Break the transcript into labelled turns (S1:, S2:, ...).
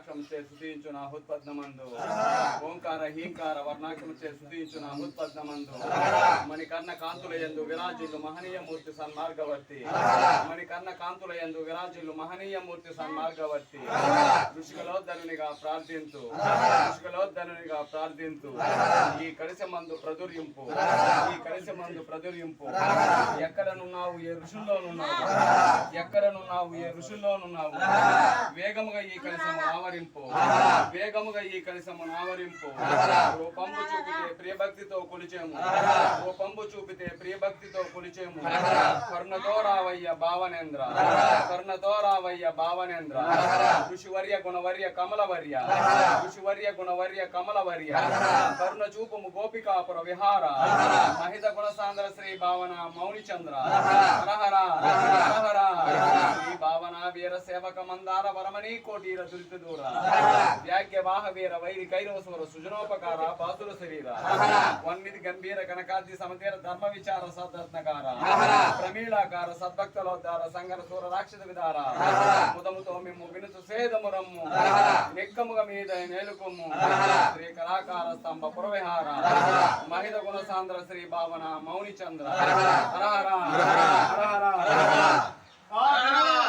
S1: రుద్రాక్షం చే సుధించు నా హుత్పద్నమందు ఓంకార హీంకార వర్ణాక్షం చే సుధించు నా హుత్పద్నమందు మణికర్ణ కాంతుల యందు విరాజిల్లు మహనీయ మూర్తి సన్మార్గవర్తి మణికర్ణ కాంతుల యందు విరాజిల్లు మహనీయ మూర్తి సన్మార్గవర్తి ఋషికలోద్ధరునిగా ప్రార్థింతు ఋషికలోద్ధరునిగా ప్రార్థింతు ఈ కలిసమందు ప్రదుర్యింపు ఈ కలిసమందు ప్రదుర్యింపు ఎక్కడనున్నావు ఏ ఋషుల్లోనున్నావు ఎక్కడనున్నావు ఏ ఋషుల్లోనున్నావు వేగముగా ఈ కలిసము ఆవరింపు వేగముగా ఈ కలిసము ఆవరింపు రూపంబు చూపితే ప్రియభక్తితో కొలిచేము రూపంబు చూపితే ప్రియభక్తితో కొలిచేము కరుణతో రావయ్య భావనేంద్ర కరుణతో రావయ్య భావనేంద్ర ఋషివర్య గుణవర్య కమలవర్య ఋషివర్య గుణవర్య కమలవర్య కరుణ చూపుము గోపికాపుర విహార మహిత గుణసాంద్ర శ్రీ భావన మౌని చంద్ర హరహర హరహర శ్రీ భావన వీర సేవక మందార వరమణి కోటీర దురిత దూర వ్యాగ్య వాహ వీర వైరి కైరవస్వర సుజనోపకార బాసుర శరీర వన్నిధి గంభీర కనకాది సమతీర ధర్మ విచార సద్రత్నకార ప్రమీళాకార సద్భక్తలోద్ధార సంగర సూర రాక్షస విధార ముదముతో మేము వినుసు సేదమురమ్ము నిక్కముగ మీద నేలుకొమ్ము శ్రీ కళాకార స్తంభ పురవిహార మహిత గుణసాంద్ర శ్రీ భావన మౌని చంద్ర హర హర హర హర